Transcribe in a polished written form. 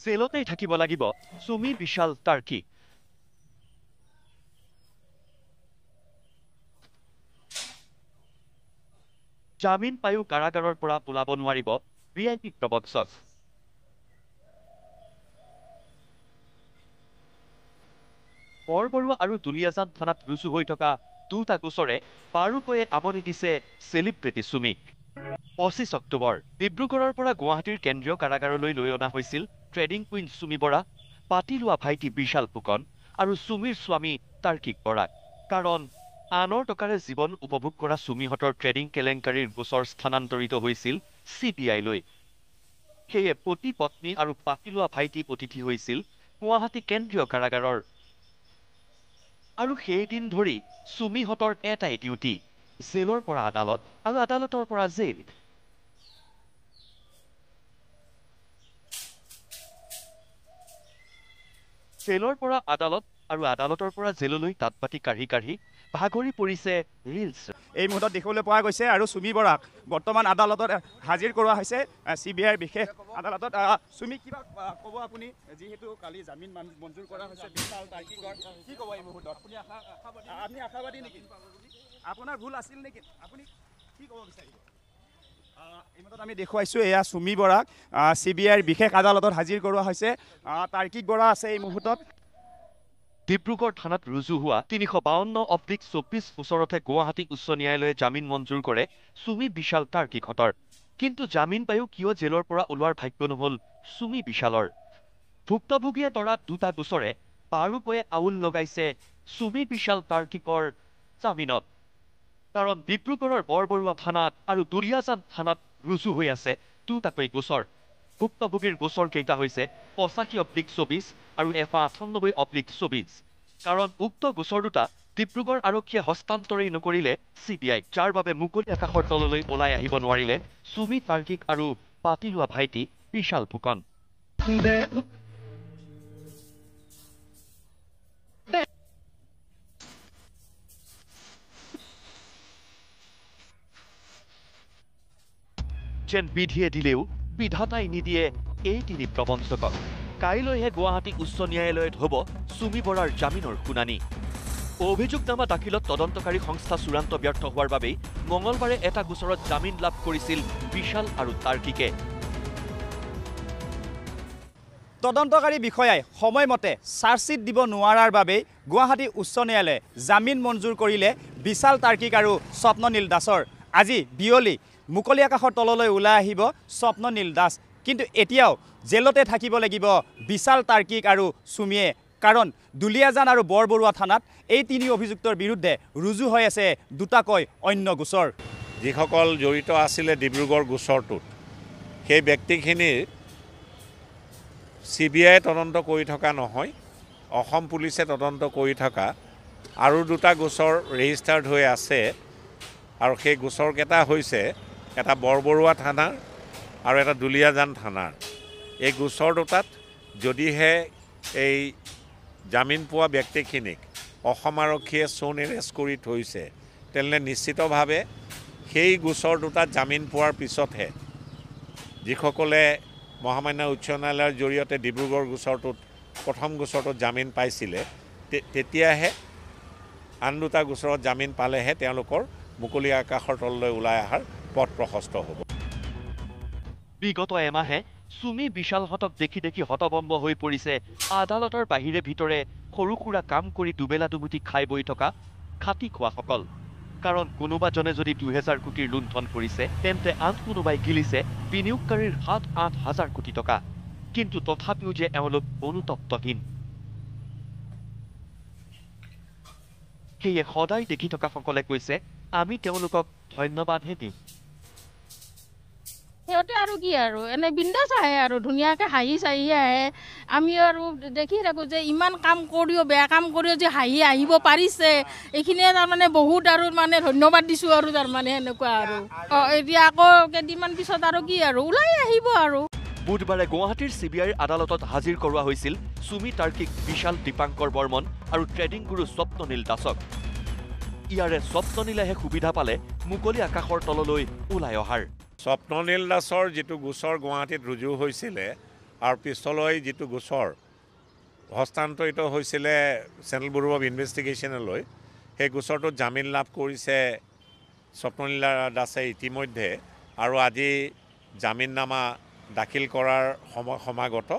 জেলতেই থাকিব লাগিব সুমি বিশাল তাৰ্কিক জামিন পায়ো কাৰাগাৰৰ পৰা ওলাব নোৱাৰিব ভিআইপি প্ৰবঞ্চক বৰবৰুৱা আৰু দুলিয়াজান থানাত ৰুজু হৈ থকা দুটা গোচৰে পাৰুকৈয়ে আমনি দিছে চেলিব্ৰিটি সুমিক 25 অক্টোবৰ ডিব্ৰুগড়ৰ পৰা গুৱাহাটীৰ কেন্দ্ৰীয় কাৰাগাৰলৈ লৈ অনা হৈছিল ট্ৰেডিং কুইন সুমি বৰা পাতি লোৱা ভাইটি বিশাল ফুকন আৰু সুমিৰ স্বামী তাৰ্কিক বৰাক কাৰণ আনৰ টকাৰে জীৱন উপভোগ কৰা সুমিহঁতৰ ট্ৰেডিং কেলেংকাৰীৰ গোচৰ স্থানান্তৰিত হৈছিল CBI-লৈ সেয়ে পতি পত্নী আৰু পাতি লোৱা ভাইটি অতিথি হৈছিল গুৱাহাটী কেন্দ্ৰীয় কাৰাগাৰৰ আৰু সেইদিন ধৰি সুমিহঁতৰ এটাই ডিউটি জেলৰ পৰা আদালত আৰু আদালতৰ পৰা জেল জেলৰ পৰা আদালত আৰু আদালতৰ পৰা জেললৈ তাতপাতি কাঢ়ি কাঢ়ি ভাগৰি পৰিছে ৰিলছ এই মুহূৰ্তত দেখিবলৈ পোৱা গৈছে আৰু সুমি বৰাক বৰ্তমান আদালতত হাজিৰ কৰোৱা হৈছে CBI-ৰ বিশেষ আদালতত সুমি কিবা ক'ব আপুনি যেহেতু কালি জামিন মঞ্জুৰ কৰা হৈছে বিশাল তাৰ্কিকৰ কি ক'ব এই মুহূৰ্তত আপুনি আশাবাদী নেকি আপোনাৰ ভুল আছিল নেকি আপুনি কি ক'ব বিচাৰিব এই মুহূৰ্তত আমি দেখুৱাইছোঁ এয়া সুমি বৰাক CBI-ৰ বিশেষ আদালতত হাজিৰ কৰোৱা হৈছে তাৰ্কিক বৰা আছে এই মুহূৰ্তত ডিব্ৰুগড় থানাত ৰুজু হোৱা 352/24 গোচৰতে গুৱাহাটী উচ্চ ন্যায়ালয়ে জামিন মঞ্জুৰ কৰে সুমি বিশাল তাৰ্কিকহঁতৰ কিন্তু জামিন পায়ো কিয় জেলৰ পৰা ওলোৱাৰ ভাগ্য নহল সুমি বিশালৰ ভুক্তভোগীয়ে তৰা দুটা গোচৰে পাৰুকৈয়ে আউল লগাইছে সুমি বিশাল তাৰ্কিকৰ জামিনত কাৰণ ডিব্ৰুগড়ৰ বৰবৰুৱা থানাত আৰু দুলিয়াজান থানাত ৰুজু হৈ আছে দুটাকৈ গোচৰ ভুক্তভোগীৰ গোচৰ কেইটা হৈছে 85/24 আৰু 98/24 কাৰণ উক্ত গোচৰ দুটা ডিব্ৰুগড় আৰক্ষীয়ে হস্তান্তৰেই নকৰিলে CBI যাৰ বাবে মুকলি আকাশৰ তললৈ ওলাই আহিব নোৱাৰিলে সুমি তাৰ্কিক আৰু পাতি লোৱা ভাইটি বিশাল ফুকন যেন বিধিয়ে দিলেও বিধাতাই নিদিয়ে এই তিনি প্ৰবঞ্চকক কাইলৈহে গুৱাহাটী উচ্চ ন্যায়ালয়ত হ'ব সুমি বৰাৰ জামিনৰ শুনানি অভিযোগনামা দাখিলত তদন্তকাৰী সংস্থা চূড়ান্ত ব্যৰ্থ হোৱাৰ বাবেই মঙলবাৰে এটা গোচৰত জামিন লাভ কৰিছিল বিশাল আৰু তাৰ্কিকে তদন্তকাৰী বিষয়াই সময়মতে চাৰ্জশ্বিট দিব নোৱাৰাৰ বাবে গুৱাহাটী উচ্চ ন্যায়ালয়ে জামিন মঞ্জুৰ কৰিলে বিশাল তাৰ্কিক আৰু স্বপ্ননীল দাসৰ আজি বিয়লি মুকলি আকাশৰ তললৈ ওলাই আহিব স্বপ্ননীল দাস কিন্তু এতিয়াও জেলতে থাকিব লাগিব বিশাল তাৰ্কিক আৰু সুমিয়ে কাৰণ দুলিয়াজান আৰু বৰবৰুৱা থানাত এই তিনি অভিযুক্তৰ বিৰুদ্ধে ৰুজু হৈ আছে দুটাকৈ অন্য গোচৰ যিসকল জড়িত আছিলে ডিব্ৰুগড় গোচৰটোত সেই ব্যক্তিখিনিৰ CBI তদন্ত কৰি থকা নহয় অসম পুলিচে তদন্ত কৰি থকা আৰু দুটা গোচৰ ৰেজিষ্টাৰ্ড হৈ আছে আৰু সেই গোচৰকেইটা হৈছে এটা বৰবৰুৱা থানাৰ আৰু এটা দুলিয়াজান থানাৰ এই গোচৰ দুটাত যদিহে এই জামিন পোৱা ব্যক্তিখিনিক অসম আৰক্ষীয়ে চোন এৰেষ্ট কৰি থৈছে তেনে নিশ্চিতভাৱে সেই গোচৰ দুটাত জামিন পোৱাৰ পিছতহে যিসকলে মহামান্য উচ্চ ন্যায়ালয়ৰ জৰিয়তে ডিব্ৰুগড় গোচৰটোত প্ৰথম গোচৰটোত জামিন পাইছিলে তেতিয়াহে আন দুটা গোচৰত জামিন পালেহে তেওঁলোকৰ মুকলি আকাশৰ তললৈ ওলাই অহাৰ পথ প্ৰশস্ত হ'ব বিগত এমাহে সুমি বিশালহঁতক দেখি দেখি হতভম্ব হৈ পৰিছে আদালতৰ বাহিৰে ভিতৰে সৰু সুৰা কাম কৰি দুবেলা দুমুঠি খাই বৈ থকা খাটি খোৱাসকল কাৰণ কোনোবাজনে যদি 2000 কোটিৰ লুণ্ঠন কৰিছে তেন্তে আন কোনোবাই গিলিছে বিনিয়োগকাৰীৰ 7-8 হাজাৰ কোটি টকা কিন্তু তথাপিও যে এওঁলোক অনুতপ্তহীন সেয়ে সদায় দেখি থকা সকলে কৈছে আমি তেওঁলোকক ধন্যবাদহে দিম সিহঁতে আৰু কি আৰু এনে বিন্দাছ আহে আৰু ধুনীয়াকৈ হাঁহি চাহি আহে আমি আৰু দেখি থাকোঁ যে ইমান কাম কৰিও বেয়া কাম কৰিও যে হাঁহি আহিব পাৰিছে এইখিনিয়ে তাৰমানে বহুত আৰু মানে ধন্যবাদ দিছোঁ আৰু তাৰমানে এনেকুৱা আৰু এতিয়া আকৌ কেইদিনমান পিছত আৰু কি আৰু ওলাই আহিব আৰু বুধবাৰে গুৱাহাটীৰ CBI আদালতত হাজিৰ কৰোৱা হৈছিল সুমি তাৰ্কিক বিশাল দীপাংকৰ বৰ্মন আৰু ট্ৰেডিং গুৰু স্বপ্ননীল দাসক ইয়াৰে স্বপ্ননীলেহে সুবিধা পালে মুকলি আকাশৰ তললৈ ওলাই অহাৰ স্বপ্ননীল দাসৰ যিটো গোচৰ গুৱাহাটীত ৰুজু হৈছিলে আৰু পিছলৈ যিটো গোচৰ হস্তান্তৰিত হৈছিলে চেণ্ট্ৰেল ব্যুৰো অফ ইনভেষ্টিগেশ্যনলৈ, সেই গোচৰটোত জামিন লাভ কৰিছে স্বপ্নলীলা দাসে ইতিমধ্যে, আৰু আজি জামিননামা দাখিল কৰাৰ সময় সমাগত।